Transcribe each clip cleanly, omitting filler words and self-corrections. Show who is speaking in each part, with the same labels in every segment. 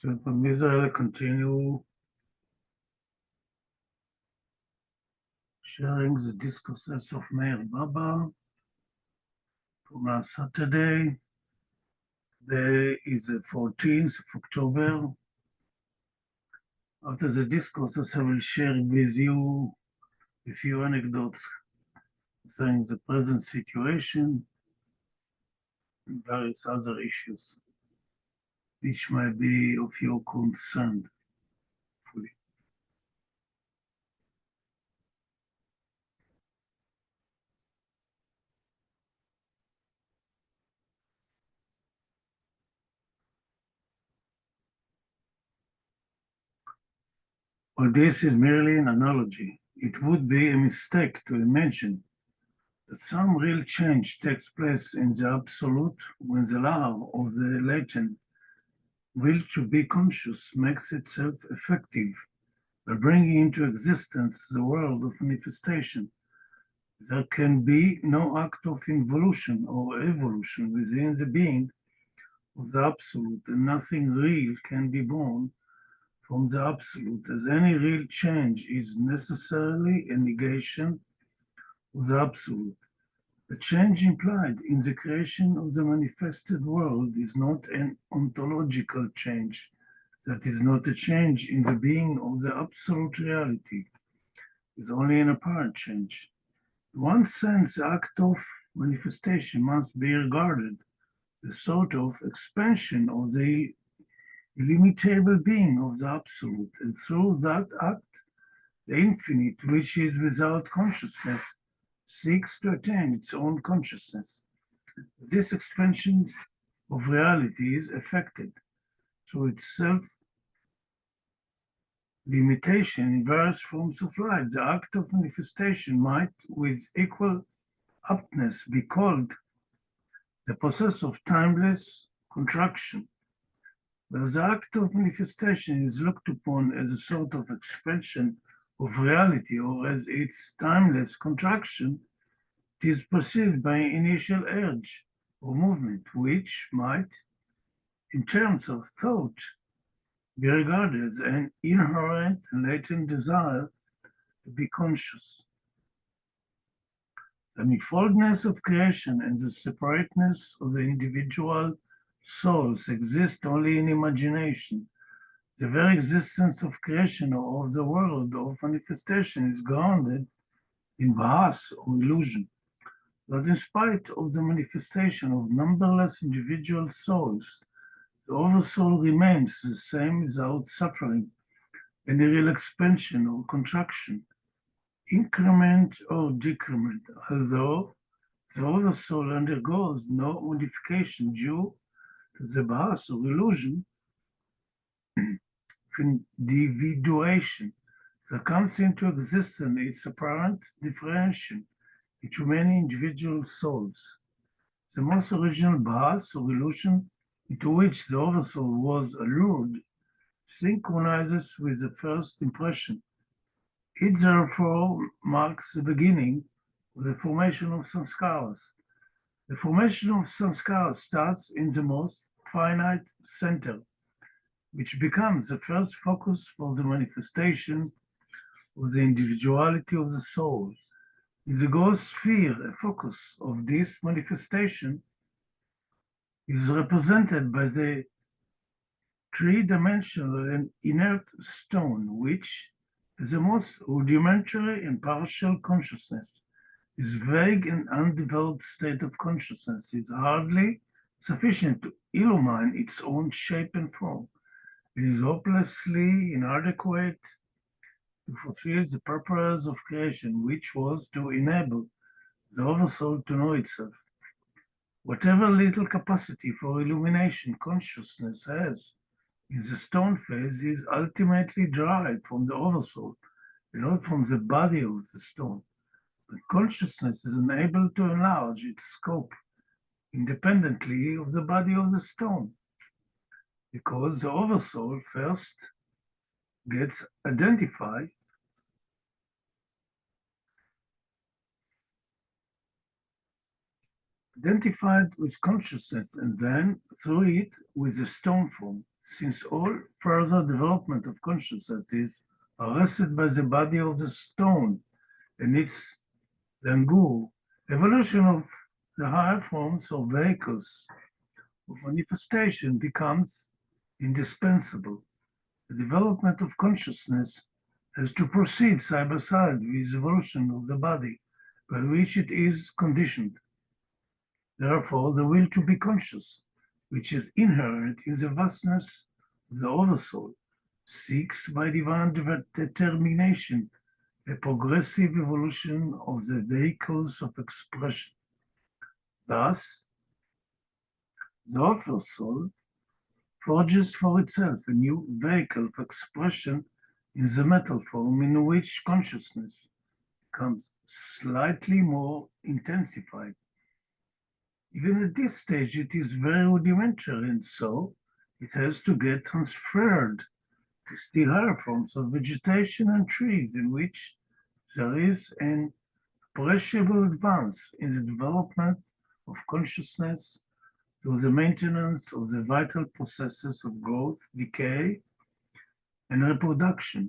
Speaker 1: So from Israel, I continue sharing the discourses of Meir Baba from last Saturday. Today is the 14th of October. After the discourses, I will share with you a few anecdotes concerning the present situation and various other issues which might be of your concern. Fully. Well, this is merely an analogy. It would be a mistake to imagine that some real change takes place in the absolute when the law of the latent will to be conscious makes itself effective by bringing into existence the world of manifestation. There can be no act of involution or evolution within the being of the absolute, and nothing real can be born from the absolute, as any real change is necessarily a negation of the absolute. The change implied in the creation of the manifested world is not an ontological change, that is not a change in the being of the absolute reality, it is only an apparent change. In one sense, the act of manifestation must be regarded as a sort of expansion of the illimitable being of the absolute, and through that act, the infinite, which is without consciousness, seeks to attain its own consciousness. This expansion of reality is effected through its self-limitation in various forms of life. The act of manifestation might, with equal aptness, be called the process of timeless contraction. But the act of manifestation is looked upon as a sort of expansion of reality, or as its timeless contraction, it is perceived by an initial urge or movement, which might, in terms of thought, be regarded as an inherent and latent desire to be conscious. The manifoldness of creation and the separateness of the individual souls exist only in imagination. The very existence of creation or of the world of manifestation is grounded in bahas or illusion. But in spite of the manifestation of numberless individual souls, the oversoul remains the same without suffering any real expansion or contraction, increment or decrement, although the oversoul undergoes no modification due to the bahas or illusion individuation that comes into existence its apparent differentiation between many individual souls. The most original bahas or illusion into which the oversoul was allured synchronizes with the first impression. It therefore marks the beginning of the formation of Sanskaras. The formation of Sanskaras starts in the most finite center, which becomes the first focus for the manifestation of the individuality of the soul. In the gross sphere, a focus of this manifestation is represented by the three-dimensional and inert stone, which is the most rudimentary and partial consciousness. This vague and undeveloped state of consciousness is hardly sufficient to illumine its own shape and form. It is hopelessly inadequate to fulfill the purpose of creation, which was to enable the oversoul to know itself. Whatever little capacity for illumination consciousness has in the stone phase is ultimately derived from the oversoul, and not from the body of the stone. But consciousness is unable to enlarge its scope independently of the body of the stone, because the oversoul first gets identified with consciousness, and then through it with the stone form. since all further development of consciousness is arrested by the body of the stone and its langur, evolution of the higher forms or vehicles of manifestation becomes indispensable. The development of consciousness has to proceed side by side with the evolution of the body by which it is conditioned. Therefore, the will to be conscious, which is inherent in the vastness of the oversoul, seeks by divine determination a progressive evolution of the vehicles of expression. Thus, the oversoul forges for itself a new vehicle of expression in the metal form in which consciousness becomes slightly more intensified. Even at this stage, it is very rudimentary, and so it has to get transferred to still higher forms of vegetation and trees in which there is an appreciable advance in the development of consciousness through the maintenance of the vital processes of growth, decay, and reproduction.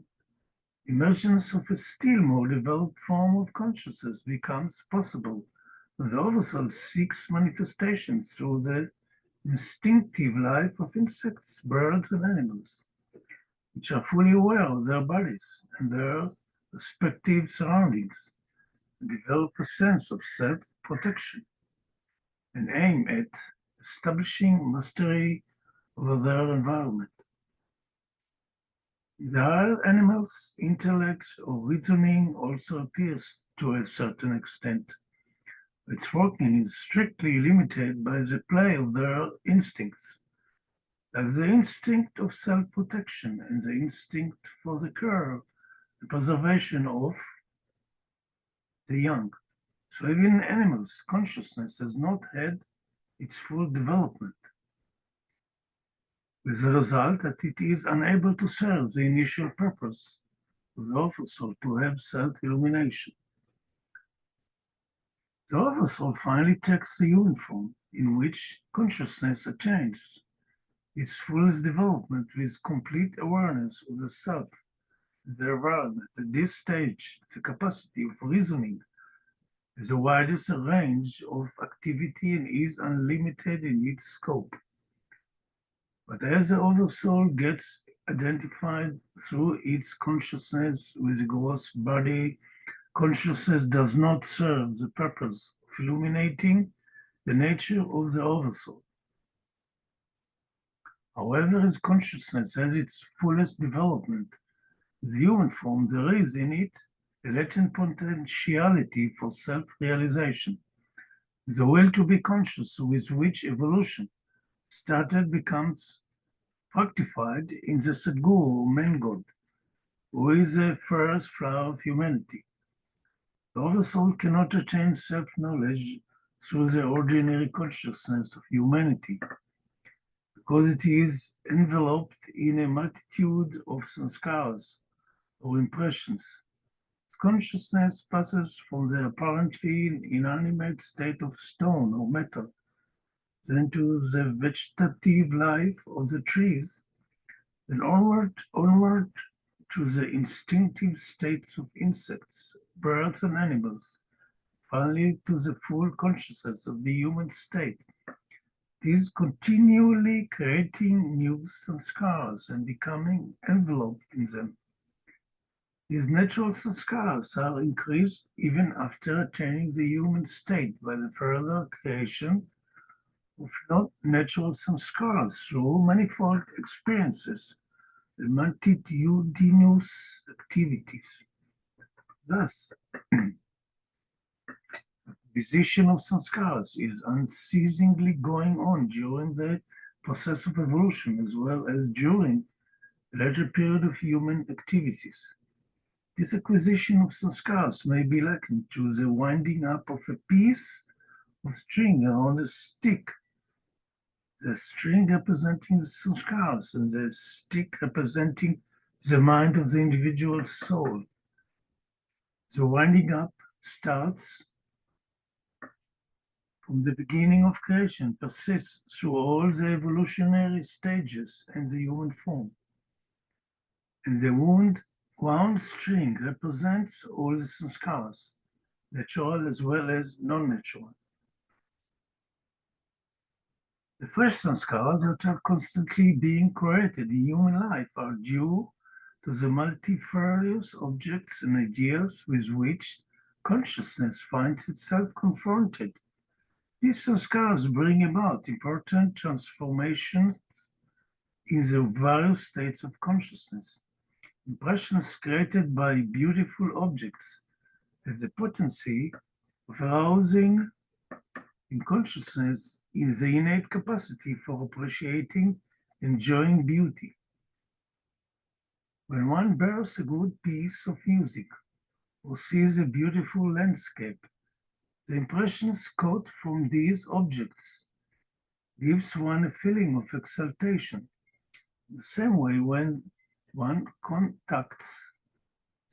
Speaker 1: Emergence of a still more developed form of consciousness becomes possible when the oversoul seeks manifestations through the instinctive life of insects, birds, and animals, which are fully aware of their bodies and their respective surroundings, and develop a sense of self-protection and aim at establishing mastery over their environment. In the higher animals, intellect or reasoning also appears to a certain extent. Its working is strictly limited by the play of their instincts, like the instinct of self-protection and the instinct for the care, the preservation of the young. So even in animals, consciousness has not had its full development, with the result that it is unable to serve the initial purpose of the oversoul to have self-illumination. The oversoul finally takes the human form in which consciousness attains its fullest development with complete awareness of the self, the environment. At this stage, the capacity of reasoning has the widest range of activity and is unlimited in its scope. But as the oversoul gets identified through its consciousness with the gross body, consciousness does not serve the purpose of illuminating the nature of the oversoul. However, as consciousness has its fullest development, the human form, there is in it a latent potentiality for self-realization. The will to be conscious with which evolution started becomes fructified in the Sadguru, man God, who is the first flower of humanity. The oversoul cannot attain self-knowledge through the ordinary consciousness of humanity, because it is enveloped in a multitude of sanskaras, or impressions. Consciousness passes from the apparently inanimate state of stone or metal, then to the vegetative life of the trees, then onward to the instinctive states of insects, birds, and animals, finally to the full consciousness of the human state. It is continually creating new sanskaras and becoming enveloped in them. These natural sanskaras are increased even after attaining the human state by the further creation of not-natural sanskaras through manifold experiences and multitudinous activities. Thus, acquisition of sanskaras is unceasingly going on during the process of evolution as well as during the later period of human activities. This acquisition of sanskaras may be likened to the winding up of a piece of string around a stick, the string representing the sanskaras and the stick representing the mind of the individual soul. The winding up starts from the beginning of creation persists through all the evolutionary stages and the human form. And the wound string represents all the sanskaras, natural as well as non-natural. The fresh sanskaras that are constantly being created in human life are due to the multifarious objects and ideas with which consciousness finds itself confronted. These sanskaras bring about important transformations in the various states of consciousness. Impressions created by beautiful objects have the potency of arousing in consciousness is the innate capacity for appreciating, enjoying beauty. When one bears a good piece of music or sees a beautiful landscape, the impressions caught from these objects gives one a feeling of exaltation. The same way when one contacts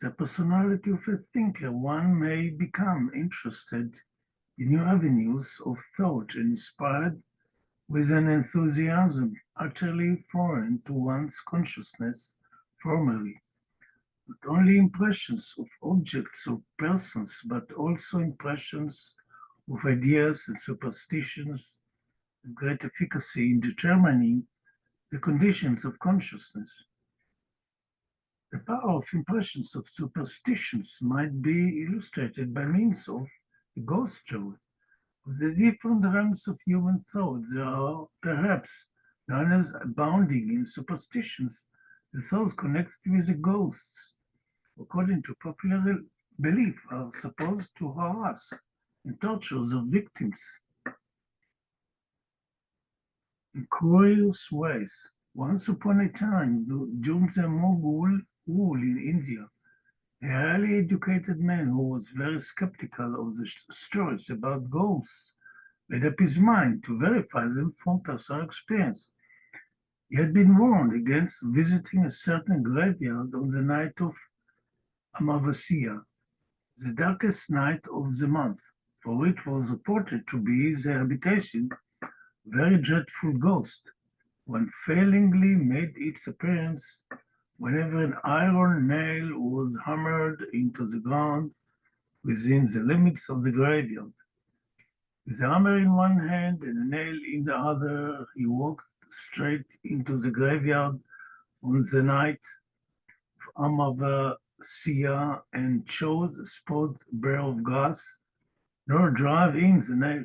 Speaker 1: the personality of a thinker, one may become interested in new avenues of thought and inspired with an enthusiasm utterly foreign to one's consciousness formerly. Not only impressions of objects or persons, but also impressions of ideas and superstitions have great efficacy in determining the conditions of consciousness. The power of impressions of superstitions might be illustrated by means of the ghost story. Of the different realms of human thought, there are perhaps none as abounding in superstitions as those connected with the ghosts, according to popular belief, are supposed to harass and torture their victims in curious ways. Once upon a time, during the Mughal rule in India, a highly educated man who was very skeptical of the stories about ghosts made up his mind to verify them from personal experience. He had been warned against visiting a certain graveyard on the night of Amavasya, the darkest night of the month, for it was reported to be the habitation of a very dreadful ghost. One failingly made its appearance whenever an iron nail was hammered into the ground within the limits of the graveyard. With a hammer in one hand and a nail in the other, he walked straight into the graveyard on the night of Amavasya and chose a spot bare of grass, nor drive in the nail.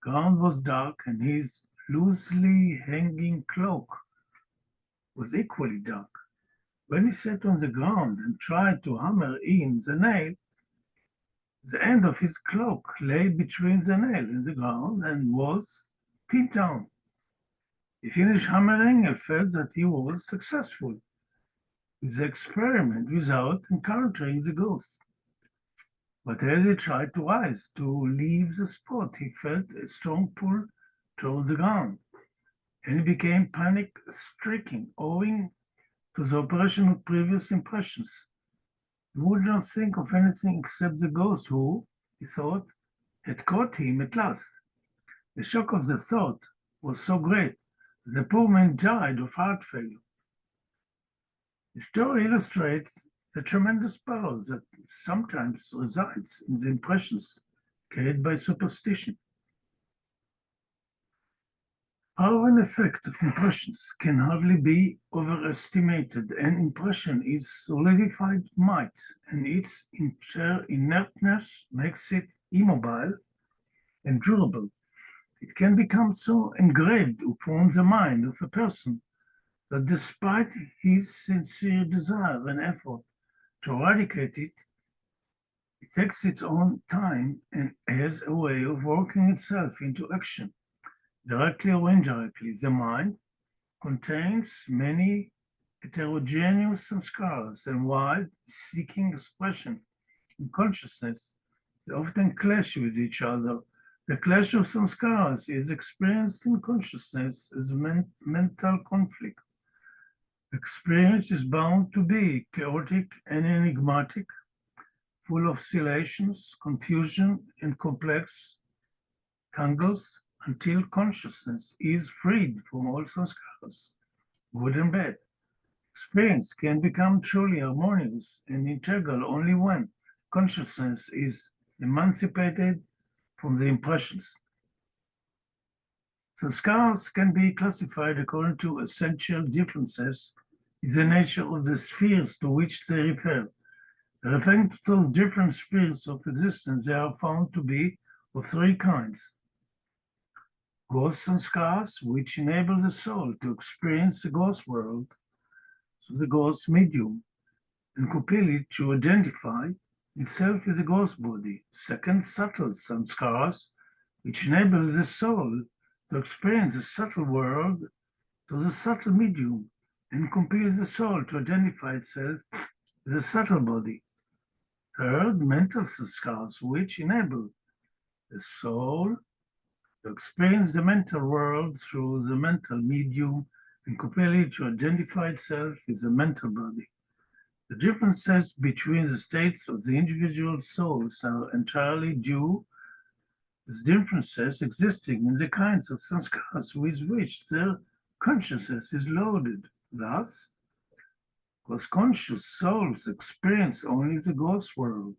Speaker 1: The ground was dark, and his loosely hanging cloak was equally dark. When he sat on the ground and tried to hammer in the nail, the end of his cloak lay between the nail and the ground and was pinned down. He finished hammering and felt that he was successful with the experiment without encountering the ghost. But as he tried to rise to leave the spot, he felt a strong pull toward the ground, and he became panic-stricken owing to the operation of previous impressions. He would not think of anything except the ghost who, he thought, had caught him at last. The shock of the thought was so great that the poor man died of heart failure. The story illustrates the tremendous power that sometimes resides in the impressions carried by superstition. Power and effect of impressions can hardly be overestimated. An impression is solidified might, and its inertness makes it immobile and durable. It can become so engraved upon the mind of a person that despite his sincere desire and effort to eradicate it, it takes its own time and has a way of working itself into action. Directly or indirectly, the mind contains many heterogeneous sanskaras, and while seeking expression in consciousness, they often clash with each other. The clash of sanskaras is experienced in consciousness as a mental conflict. Experience is bound to be chaotic and enigmatic, full of oscillations, confusion, and complex tangles until consciousness is freed from all sanskaras, good and bad. Experience can become truly harmonious and integral only when consciousness is emancipated from the impressions. Sanskaras can be classified according to essential differences in the nature of the spheres to which they refer. Referring to those different spheres of existence, they are found to be of three kinds. Ghost sanskaras, which enable the soul to experience the ghost world through the ghost medium and compel it to identify itself as a ghost body. Second, subtle sanskaras, which enable the soul to experience the subtle world through the subtle medium and compel the soul to identify itself as a subtle body. Third, mental sanskaras, which enable the soul to experience the mental world through the mental medium and compel it to identify itself as a mental body. The differences between the states of the individual souls are entirely due to differences existing in the kinds of sanskaras with which their consciousness is loaded. Thus, ghost conscious souls experience only the ghost world.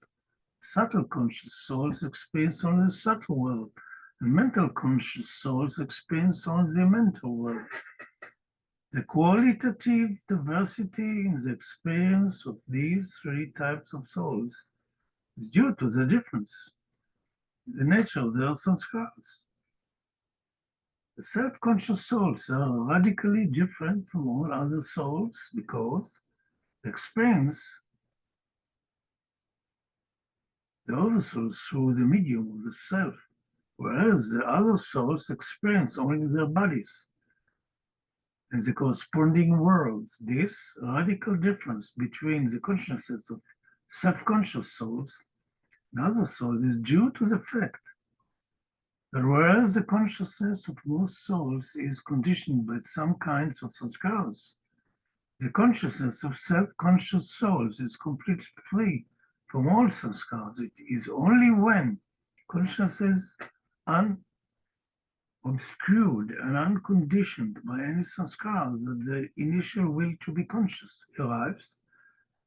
Speaker 1: Subtle conscious souls experience only the subtle world, and mental conscious souls experience only the mental world. The qualitative diversity in the experience of these three types of souls is due to the difference in the nature of their sanskaras. The self-conscious souls are radically different from all other souls because they experience the oversouls through the medium of the self, whereas the other souls experience only their bodies and the corresponding worlds. This radical difference between the consciousness of self-conscious souls and other souls is due to the fact that whereas the consciousness of most souls is conditioned by some kinds of sanskaras, the consciousness of self-conscious souls is completely free from all sanskaras. It is only when consciousness is obscured and unconditioned by any sanskara that the initial will to be conscious arrives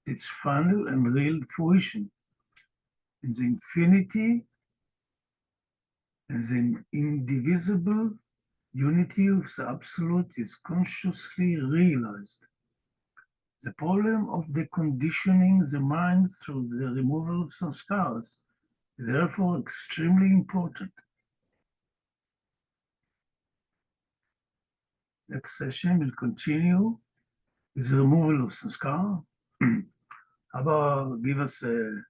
Speaker 1: at its final and real fruition. In the infinity and the indivisible unity of the Absolute is consciously realized. The problem of deconditioning the mind through the removal of sanskaras is therefore extremely important. Next session will continue with the removal of sanskara. Abba give us, to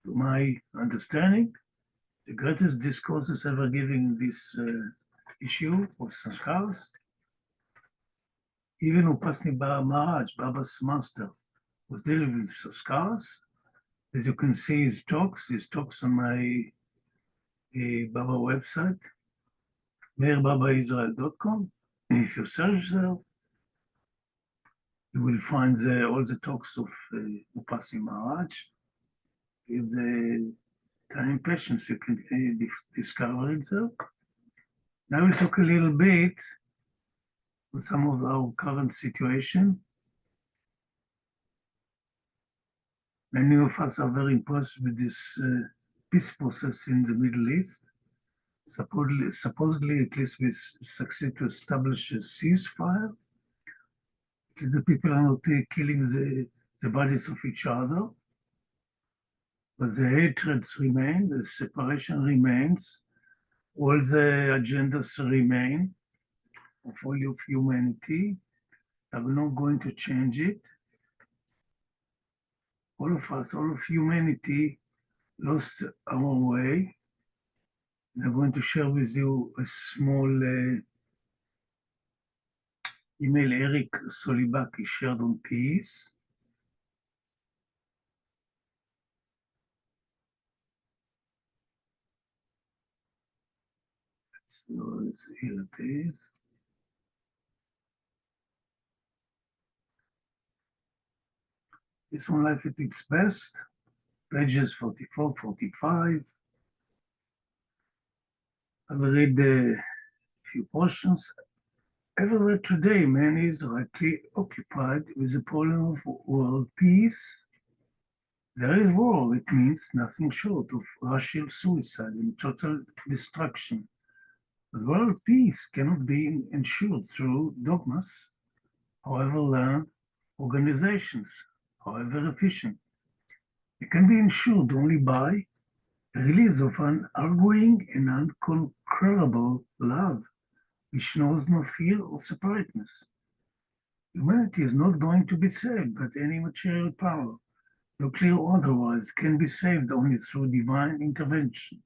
Speaker 1: my understanding, the greatest discourses ever given this issue of sanskaras. Even Upasni Maharaj, Baba's master, was dealing with sanskaras. As you can see, his talks on my Baba website, meirbabaisrael.com. If you search there, you will find all the talks of Upasni Maharaj. If the time patience, you can discover it there. Now we'll talk a little bit on some of our current situation. Many of us are very impressed with this peace process in the Middle East. Supposedly, at least we succeed to establish a ceasefire. At least the people are not killing the bodies of each other. But the hatreds remain, the separation remains, all the agendas remain of all of humanity. I'm not going to change it. All of us, all of humanity lost our way. I'm going to share with you a small email Eric Solibaki shared on peace. So here it is. This one, Life at its Best, pages 44, 45. I will read a few portions. Everywhere today, man is rightly occupied with the problem of world peace. There is war. It means nothing short of racial suicide and total destruction. But world peace cannot be ensured through dogmas, however learned, organizations, however efficient. It can be ensured only by the release of an arguing and unconquerable love, which knows no fear or separateness. Humanity is not going to be saved by any material power, nuclear or otherwise, can be saved only through divine intervention.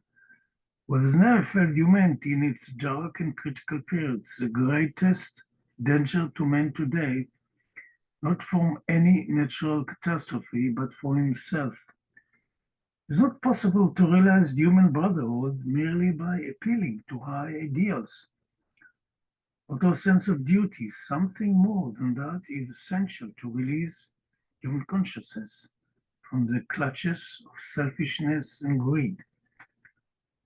Speaker 1: What has never failed humanity in its dark and critical periods, the greatest danger to man today, not from any natural catastrophe, but from himself. It is not possible to realize human brotherhood merely by appealing to high ideals or to a sense of duty. Something more than that is essential to release human consciousness from the clutches of selfishness and greed.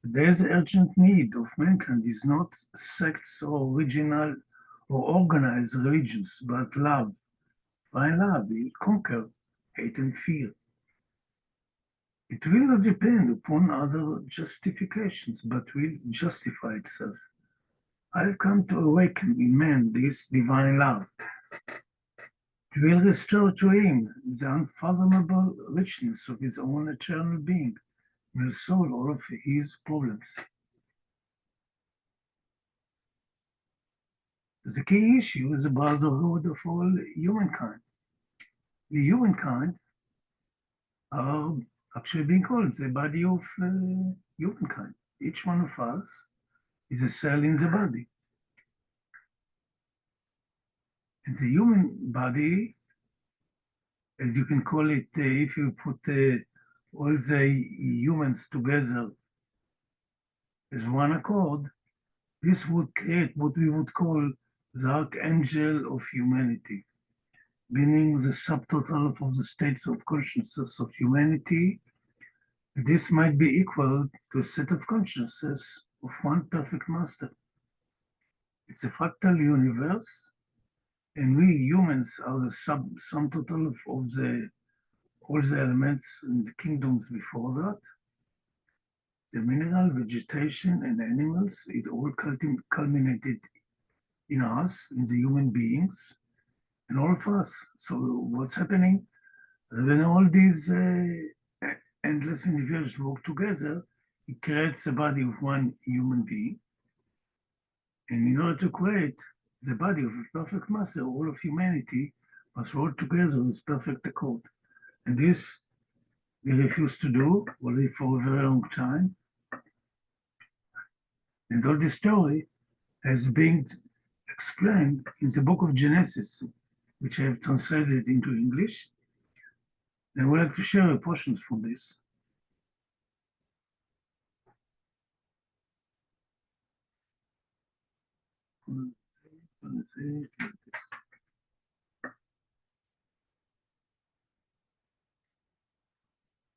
Speaker 1: Today's urgent need of mankind is not sects or original or organized religions, but love. By love, will conquer hate and fear. It will not depend upon other justifications, but will justify itself. I have come to awaken in man this divine love. It will restore to him the unfathomable richness of his own eternal being, and will solve all of his problems. The key issue is the brotherhood of all humankind. The humankind are actually being called the body of humankind. Each one of us is a cell in the body. And the human body, as you can call it, if you put all the humans together as one accord, this would create what we would call the archangel of humanity, meaning the subtotal of the states of consciousness of humanity. This might be equal to a set of consciousness of one perfect master. It's a fractal universe, and we humans are the sum total of all the elements in the kingdoms before that. The mineral, vegetation, and animals, it all culminated in us, in the human beings, and all of us. So what's happening? When all these endless individuals work together, it creates a body of one human being. And in order to create the body of a perfect master, all of humanity must work together with perfect accord. And this we refuse to do already for a very long time. And all this story has been explained in the book of Genesis, which I have translated into English. And I would like to share portions from this.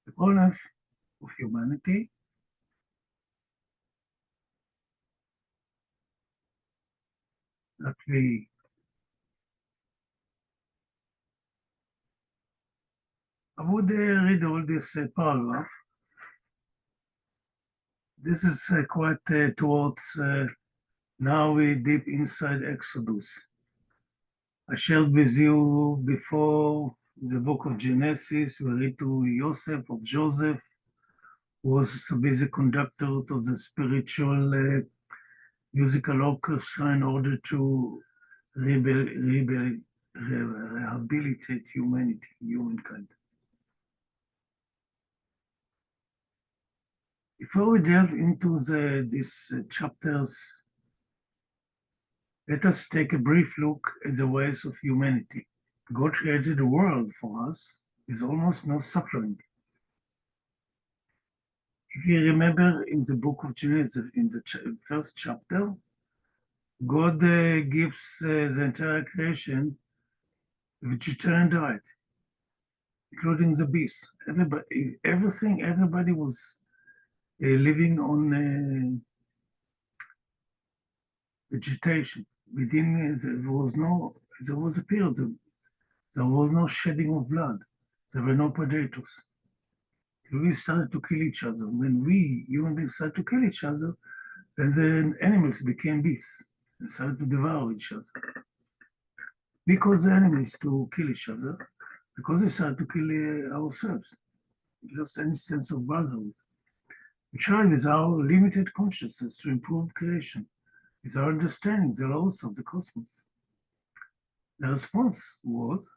Speaker 1: The problem of humanity that I would read all this paragraph. This is quite towards now we deep inside Exodus. I shared with you before the book of Genesis. We read to Joseph of Joseph, who was to be the conductor of the spiritual musical orchestra in order to rehabilitate humankind. Before we delve into these chapters, let us take a brief look at the ways of humanity. God created a world for us with almost no suffering. If you remember in the book of Genesis, in the first chapter, God gives the entire creation vegetarian diet, including the beasts. Everybody was living on vegetation. Within there was a period, there was no shedding of blood. There were no predators. We started to kill each other. When we, human beings, started to kill each other, then the animals became beasts and started to devour each other. Because the animals to kill each other, because we started to kill ourselves. Just any sense of brotherhood. We try with our limited consciousness to improve creation, with our understanding the laws of the cosmos. The response was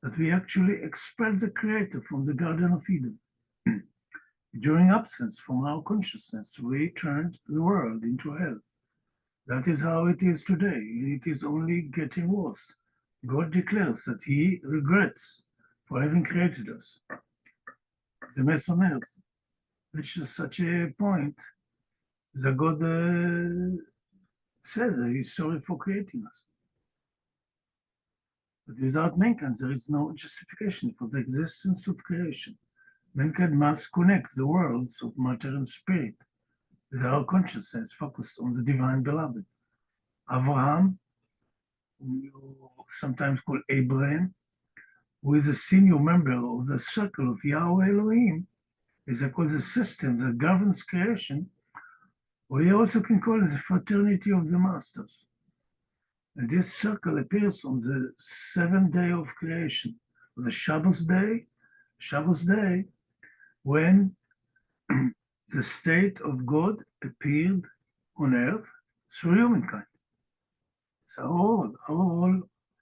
Speaker 1: that we actually expelled the Creator from the Garden of Eden. During absence from our consciousness, we turned the world into hell. That is how it is today, and it is only getting worse. God declares that He regrets for having created us. The mess on earth reaches such a point that God said that He's sorry for creating us. But without mankind, there is no justification for the existence of creation. Mankind must connect the worlds of matter and spirit with our consciousness focused on the divine beloved. Abraham, whom you sometimes call Abraham, who is a senior member of the circle of Yahweh Elohim, is called the system that governs creation, or you also can call it the fraternity of the masters. And this circle appears on the seventh day of creation, the Shabbos day, when the state of God appeared on earth through humankind. So our role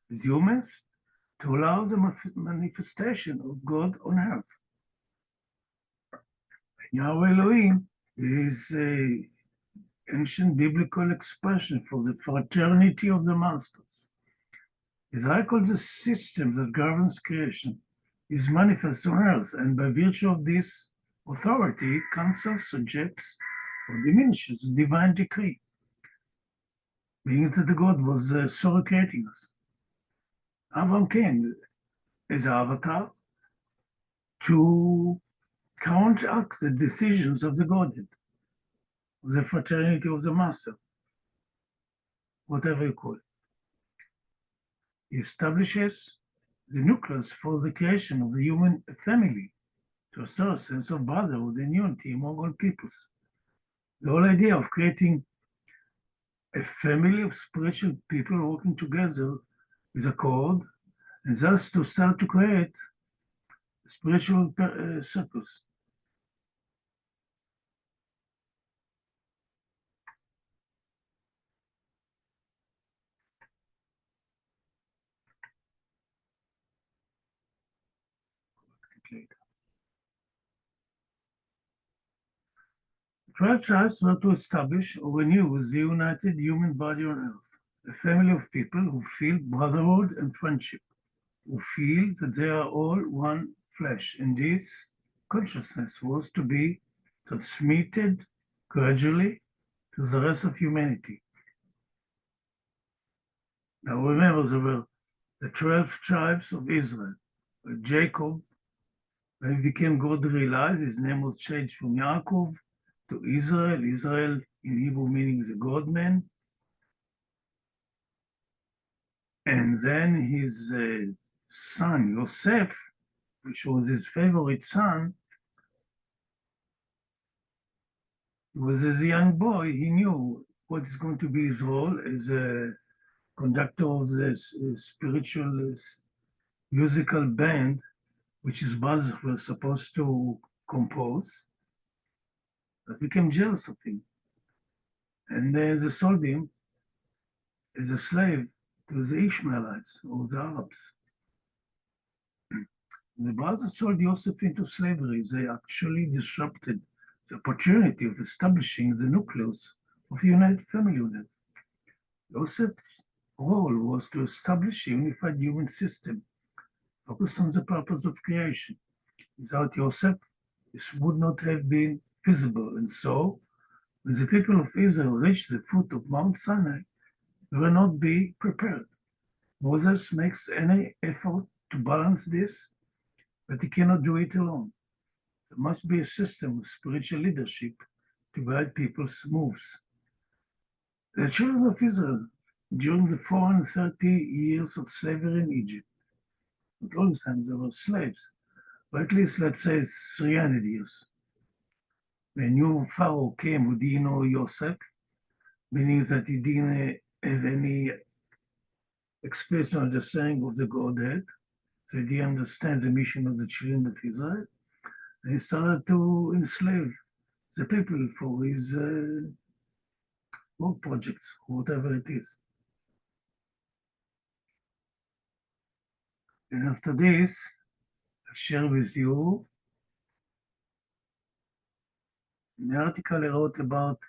Speaker 1: as humans to allow the manifestation of God on earth. Yahweh Elohim is an ancient biblical expression for the fraternity of the masters. As I call the system that governs creation is manifest on earth, and by virtue of this authority, cancels, subjects, or diminishes the divine decree, being that the God was sorry creating us. Abraham came as an avatar to counteract the decisions of the Godhead, of the fraternity of the master, whatever you call it. He establishes the nucleus for the creation of the human family to restore a sense of brotherhood and unity among all peoples. The whole idea of creating a family of spiritual people working together with accord, and thus to start to create spiritual circles. The 12 tribes were to establish or renew the united human body on earth, a family of people who feel brotherhood and friendship, who feel that they are all one flesh, and this consciousness was to be transmitted gradually to the rest of humanity. Now remember, there were the 12 tribes of Israel. Jacob, when he became God, realized his name was changed from Yaakov to Israel. Israel in Hebrew meaning the God-man. And then his son, Yosef, which was his favorite son, was as a young boy, he knew what is going to be his role as a conductor of this spiritual musical band, which his brothers were supposed to compose, but became jealous of him. And they sold him as a slave to the Ishmaelites or the Arabs. The brothers sold Joseph into slavery. They actually disrupted the opportunity of establishing the nucleus of united family unit. Joseph's role was to establish a unified human system focused on the purpose of creation. Without Joseph, this would not have been feasible, and so when the people of Israel reached the foot of Mount Sinai, they will not be prepared. Moses makes any effort to balance this, but he cannot do it alone. There must be a system of spiritual leadership to guide people's moves. The children of Israel, during the 430 years of slavery in Egypt, at all times they were slaves, or at least let's say 300 years. The new Pharaoh came who didn't know Yosef, meaning that he didn't have any explicit understanding of the Godhead, so he didn't understand the mission of the children of Israel, and he started to enslave the people for his work projects, whatever it is. And after this, I share with you an article I wrote about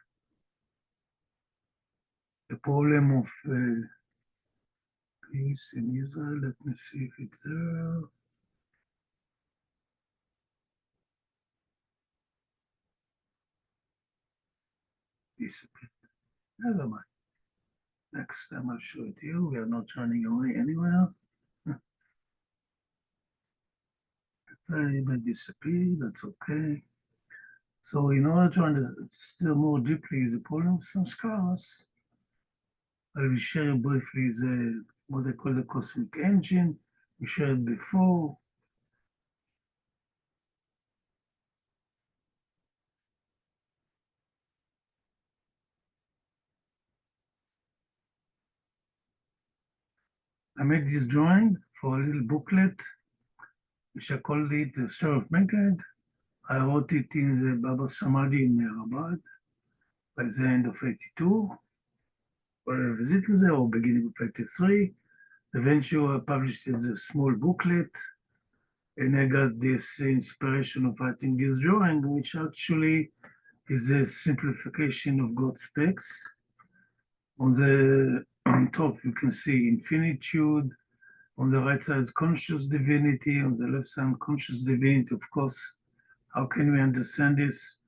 Speaker 1: the problem of peace in Israel. Let me see if it's there. Discipline. Never mind. Next time I'll show it to you. We are not running away anywhere. Very bad disappear. That's okay. So in order to understand still more deeply the problem of Sanskaras, I will share briefly what I call the cosmic engine. We shared before. I made this drawing for a little booklet, which I called it The Story of Mankind. I wrote it in the Baba Samadhi in Mehrabad by the end of 82, or visiting there, or beginning of 83. Eventually, I published it as a small booklet, and I got this inspiration of writing this drawing, which actually is a simplification of God's specs. On top, you can see infinitude. On the right side is conscious divinity. On the left side, conscious divinity. Of course, how can we understand this?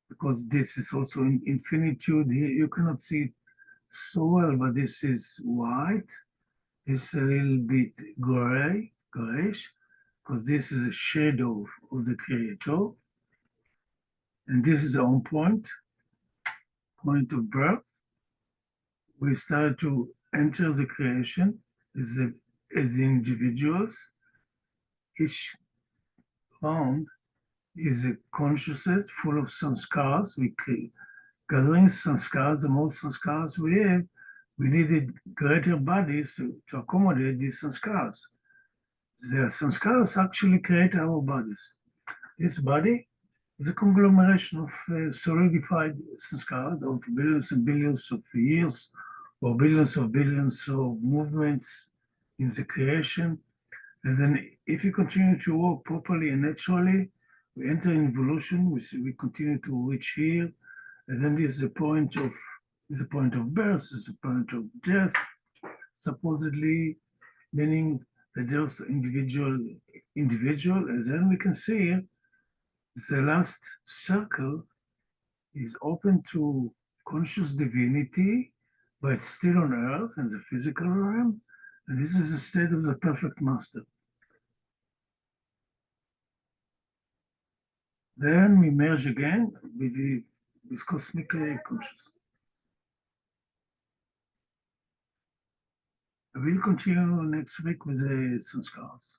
Speaker 1: Because this is also in infinitude. Here you cannot see it so well, but this is white. It's a little bit grayish, because this is a shadow of the creator. And this is our point of birth. We start to enter the creation as individuals. Each round is a consciousness full of sanskaras. We gathering sanskaras, the more sanskaras we have, we needed greater bodies to accommodate these sanskaras. The sanskaras actually create our bodies. This body is a conglomeration of solidified sanskaras of billions and billions of years, or billions of movements in the creation. And then if you continue to work properly and naturally, we enter in evolution, we continue to reach here, and then this is the point of birth, is the point of death, supposedly meaning that there's individual, and then we can see the last circle is open to conscious divinity, but it's still on earth in the physical realm, and this is the state of the perfect master. Then we merge again with cosmic consciousness. I will continue next week with the Sanskaras.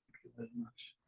Speaker 1: Thank you very much.